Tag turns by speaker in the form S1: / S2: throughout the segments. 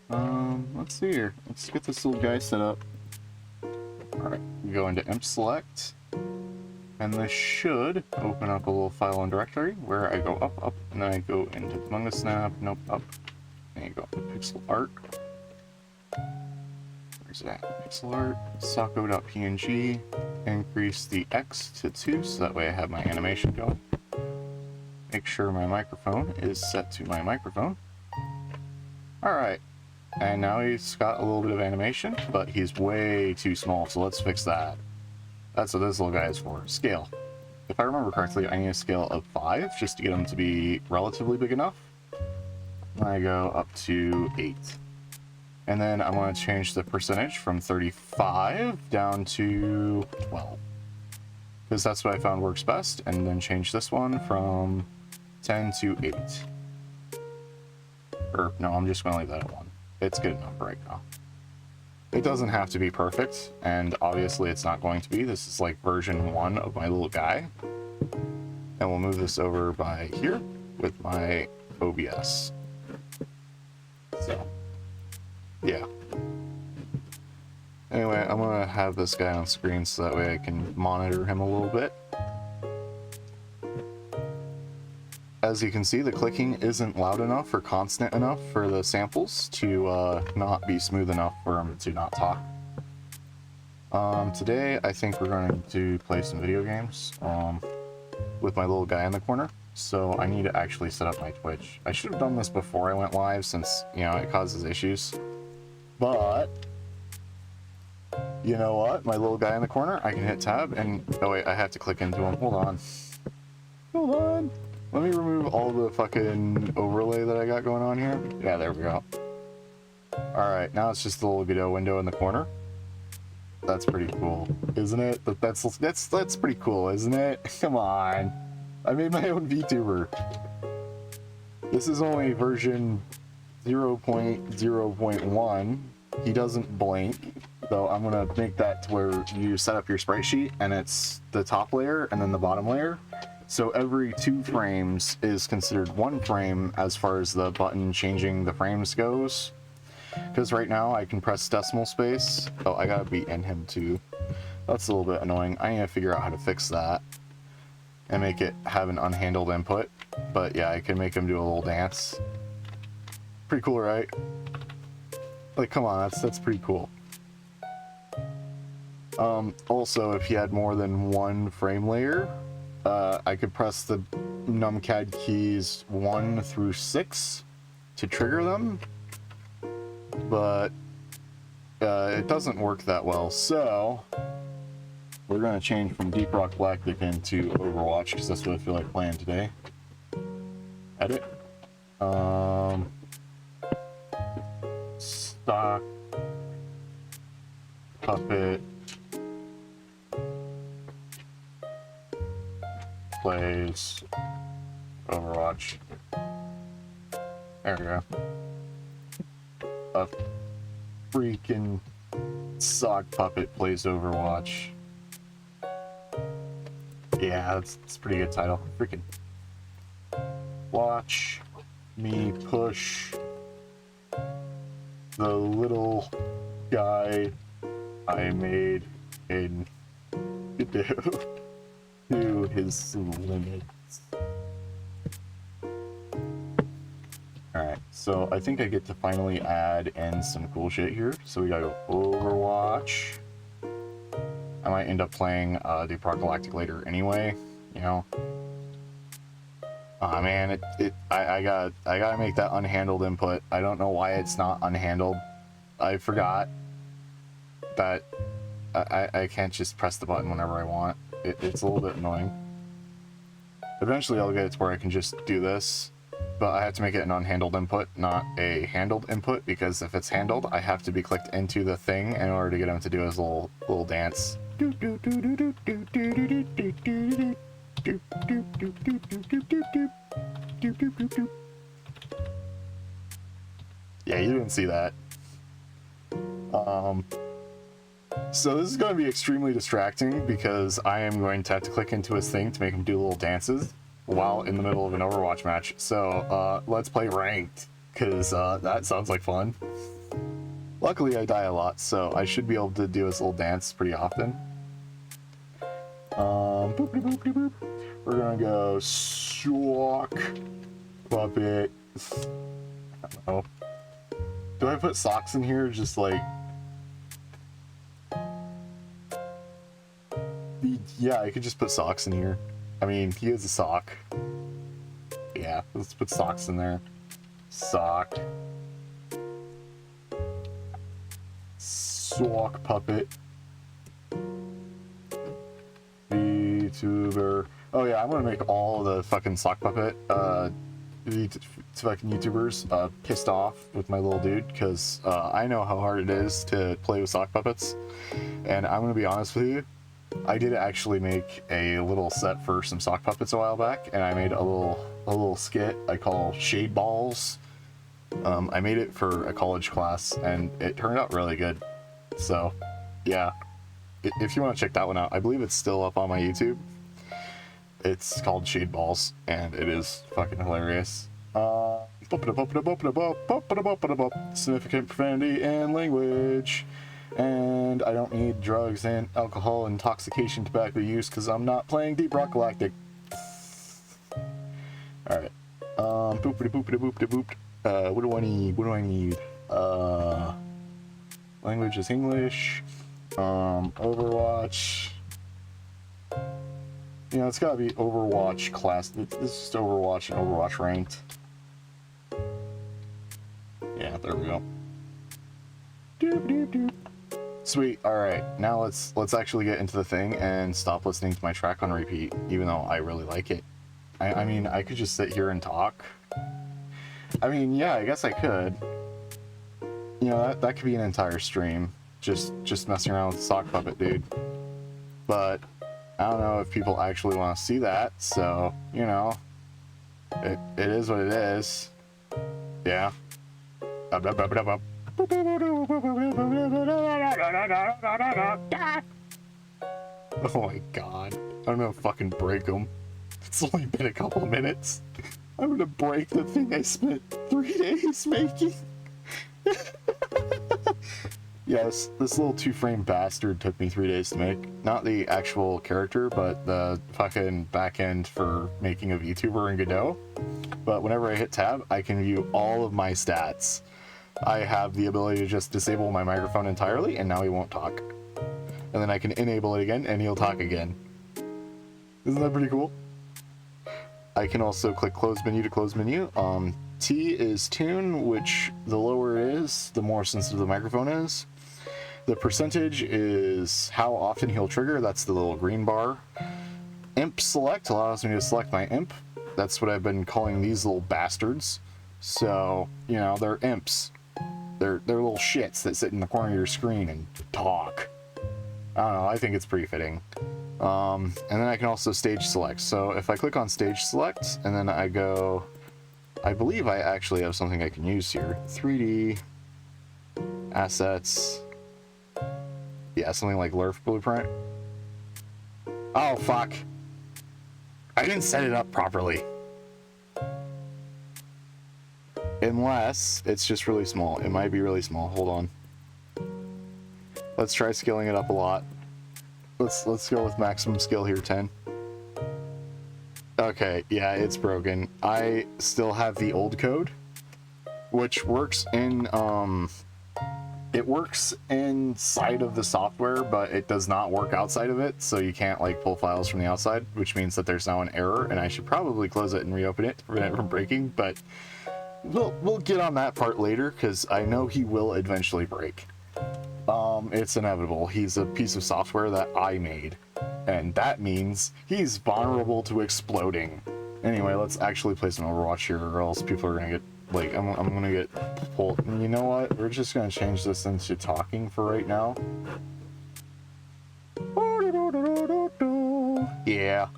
S1: Let's see here. Let's get this little guy set up. Alright, we go into imp select, and this should open up a little file and directory where I go up, and then I go into the manga snap, nope, up, and you go into pixel art. Where's it at? Pixel art, socko.png, increase the X to 2 so that way I have my animation going. Make sure my microphone is set to my microphone. Alright, and now he's got a little bit of animation, but he's way too small, so let's fix that. That's what this little guy is for. Scale. If I remember correctly, I need a scale of 5 just to get him to be relatively big enough. And I go up to 8. And then I want to change the percentage from 35 down to 12. Because that's what I found works best. And then change this one from 10 to 8. Or, no, I'm just going to leave that at 1. It's good enough right now. It doesn't have to be perfect, and obviously it's not going to be. This is like version 1 of my little guy. And we'll move this over by here with my OBS. So, yeah. Anyway, I'm going to have this guy on screen so that way I can monitor him a little bit. As you can see, the clicking isn't loud enough or constant enough for the samples to not be smooth enough for him to not talk. Today, I think we're going to play some video games with my little guy in the corner. So I need to actually set up my Twitch. I should have done this before I went live since, you know, it causes issues. But, you know what? My little guy in the corner, I can hit tab and... Oh wait, I have to click into him. Hold on. Hold on. Let me remove all the fucking overlay that I got going on here. Yeah, there we go. Alright, now it's just a little video window in the corner. That's pretty cool, isn't it? That's pretty cool, isn't it? Come on. I made my own VTuber. This is only version 0.0.1. He doesn't blink, so I'm gonna make that to where you set up your sprite sheet and it's the top layer and then the bottom layer. So every 2 frames is considered 1 frame as far as the button changing the frames goes. Because right now I can press decimal space. Oh, I gotta be in him too. That's a little bit annoying. I need to figure out how to fix that and make it have an unhandled input. But yeah, I can make him do a little dance. Pretty cool, right? Like, come on, that's pretty cool. Also, if you had more than 1 frame layer, I could press the numCAD keys 1 through 6 to trigger them, but it doesn't work that well, so we're going to change from Deep Rock Galactic into Overwatch, because that's what I feel like playing today. Edit. Stock. Puppet. Plays Overwatch. There we go. A freaking sock puppet plays Overwatch. Yeah, that's a pretty good title. Freaking watch me push the little guy I made in to his limits. Alright, so I think I get to finally add in some cool shit here. So we gotta go Overwatch. I might end up playing Deep Rock Galactic later anyway, you know. Aw man, I gotta make that unhandled input. I don't know why it's not unhandled. I forgot that I can't just press the button whenever I want. It's a little bit annoying. Eventually I'll get it to where I can just do this, but I have to make it an unhandled input, not a handled input, because if it's handled, I have to be clicked into the thing in order to get him to do his little dance. Yeah, you didn't see that. So this is going to be extremely distracting because I am going to have to click into his thing to make him do little dances while in the middle of an Overwatch match. So let's play ranked, because that sounds like fun. Luckily, I die a lot, so I should be able to do this little dance pretty often. Boopity boopity boop. We're gonna go sock puppet. I don't know. Do I put socks in here? Just like, yeah, I could just put socks in here. I mean, he is a sock. Yeah, let's put socks in there. Sock. Sock puppet. VTuber. Oh yeah, I'm gonna make all the fucking sock puppet fucking YouTubers pissed off with my little dude, because I know how hard it is to play with sock puppets, and I'm gonna be honest with you, I did actually make a little set for some sock puppets a while back, and I made a little skit I call Shade Balls. I made it for a college class, and it turned out really good. So, yeah, if you want to check that one out, I believe it's still up on my YouTube. It's called Shade Balls, and it is fucking hilarious. Significant profanity and language. And I don't need drugs and alcohol, intoxication, tobacco use, because I'm not playing Deep Rock Galactic. Alright. Boopity boopity boopity boop. What do I need? What do I need? Language is English. Overwatch. You know, it's gotta be Overwatch class. This is just Overwatch and Overwatch ranked. Yeah, there we go. Doop doop doop. Sweet. All right, now let's actually get into the thing and stop listening to my track on repeat, even though I really like it. I mean, I could just sit here and talk. I mean, yeah, I guess I could. You know, that could be an entire stream, just messing around with the sock puppet dude. But I don't know if people actually want to see that, so you know, it is what it is. Yeah. Oh my god. I'm gonna fucking break them. It's only been a couple of minutes. I'm gonna break the thing I spent 3 days making. Yes, this little 2-frame bastard took me 3 days to make. Not the actual character, but the fucking back end for making a VTuber in Godot. But whenever I hit tab, I can view all of my stats. I have the ability to just disable my microphone entirely, and now he won't talk. And then I can enable it again, and he'll talk again. Isn't that pretty cool? I can also click close menu to close menu. T is tune, which the lower it is, the more sensitive the microphone is. The percentage is how often he'll trigger. That's the little green bar. Imp select allows me to select my imp. That's what I've been calling these little bastards. So, you know, they're imps. They're little shits that sit in the corner of your screen and talk. I don't know, I think it's pretty fitting. And then I can also stage select. So if I click on stage select and then I go, I believe I actually have something I can use here. 3D, assets, yeah, something like Lerf blueprint. Oh, fuck. I didn't set it up properly. Unless it's just really small. It might be really small. Hold on. Let's try scaling it up a lot. Let's go with maximum scale here, 10. Okay, yeah, it's broken. I still have the old code, which works in it works inside of the software, but it does not work outside of it, so you can't like pull files from the outside, which means that there's now an error, and I should probably close it and reopen it to prevent it from breaking, but we'll get on that part later, because I know he will eventually break. It's inevitable. He's a piece of software that I made, and that means he's vulnerable to exploding. Anyway, let's actually play some Overwatch here, or else people are gonna get, like, I'm gonna get pulled. You know what? We're just gonna change this into talking for right now. Yeah,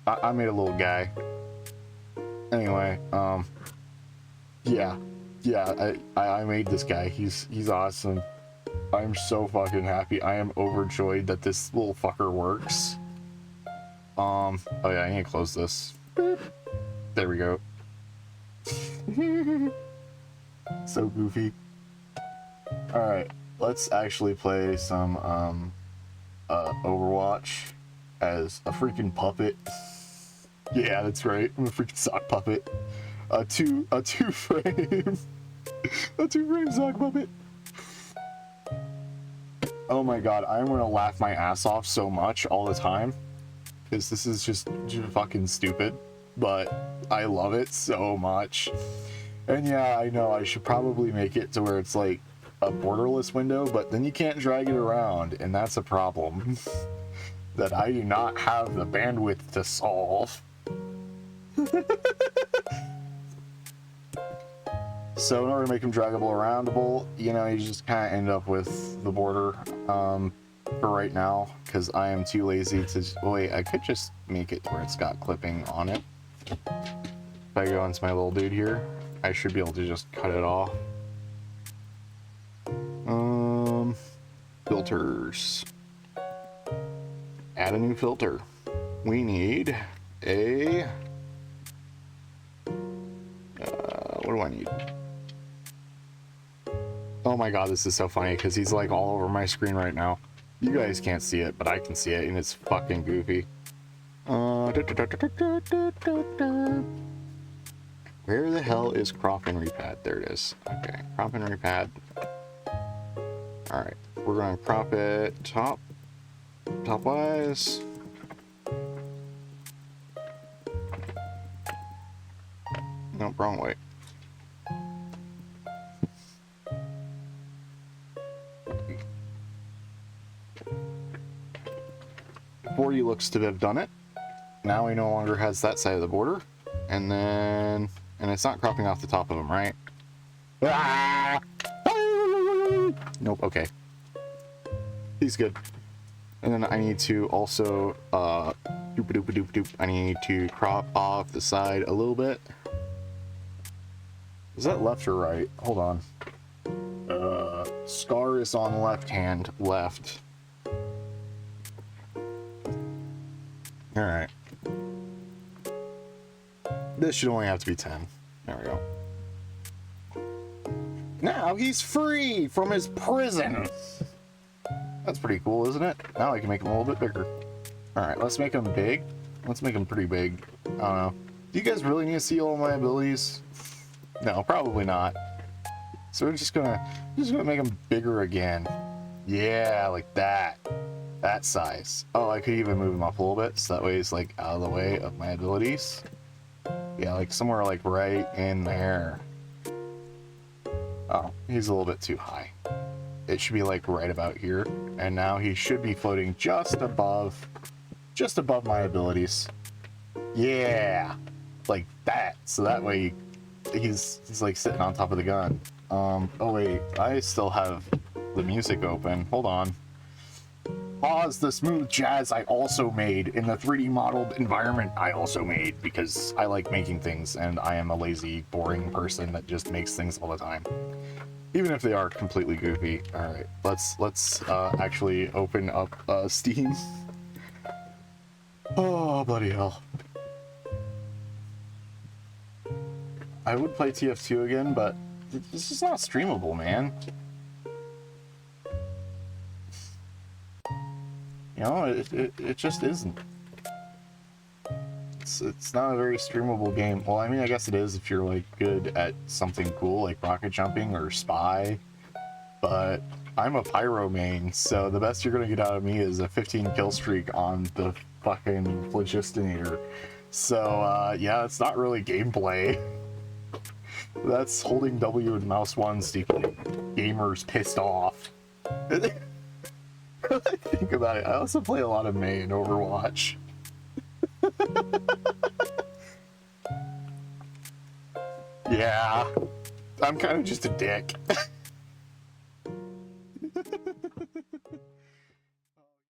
S1: I made a little guy. Anyway, yeah, I made this guy. He's awesome. I'm so fucking happy. I am overjoyed that this little fucker works. Oh yeah, I need to close this. There we go. So goofy. Alright, let's actually play some Overwatch as a freaking puppet. Yeah, that's right. I'm a freaking sock puppet. A two frame a 2-frame sock puppet. Oh my god, I'm gonna laugh my ass off so much all the time. Because this is just fucking stupid. But I love it so much. And yeah, I know I should probably make it to where it's like a borderless window, but then you can't drag it around, and that's a problem that I do not have the bandwidth to solve. So in order to make them draggable aroundable, you know, you just kind of end up with the border for right now, because I am too lazy to... Wait, I could just make it where it's got clipping on it. If I go into my little dude here, I should be able to just cut it off. Filters. Add a new filter. We need a... what do I need? Oh my god, this is so funny because he's like all over my screen right now. You guys can't see it, but I can see it, and it's fucking goofy. Where the hell is crop and repad? There it is. Okay, crop and repad. Alright, we're going to crop it top-wise. No, wrong way. He looks to have done it. Now he no longer has that side of the border. And then... And it's not cropping off the top of him, right? Ah! Nope, okay. He's good. And then I need to also... I need to crop off the side a little bit. Is that left or right? Hold on. Scar is on left hand. Left. Alright. This should only have to be 10. There we go. Now he's free from his prison! That's pretty cool, isn't it? Now I can make him a little bit bigger. Alright, let's make him big. Let's make him pretty big. I don't know. Do you guys really need to see all my abilities? No, probably not. So we're just gonna make him bigger again. Yeah, like that. That size. Oh, I could even move him up a little bit, so that way he's like out of the way of my abilities. Yeah, like somewhere like right in there. Oh, he's a little bit too high. It should be like right about here. And now he should be floating just above my abilities. Yeah, like that. So that way he's like sitting on top of the gun. Oh wait, I still have the music open. Hold on. Pause the smooth jazz I also made in the 3D modeled environment I also made, because I like making things and I am a lazy, boring person that just makes things all the time, even if they are completely goofy. All right, let's actually open up Steam. Oh bloody hell! I would play TF2 again, but this is not streamable, man. You know, it just isn't. It's not a very streamable game. Well, I mean, I guess it is if you're like good at something cool like rocket jumping or spy. But I'm a pyro main, so the best you're gonna get out of me is a 15 kill streak on the fucking Phlogistonator. So yeah, it's not really gameplay. That's holding W and mouse ones to keep gamers pissed off. I think about it. I also play a lot of May in Overwatch. Yeah, I'm kind of just a dick.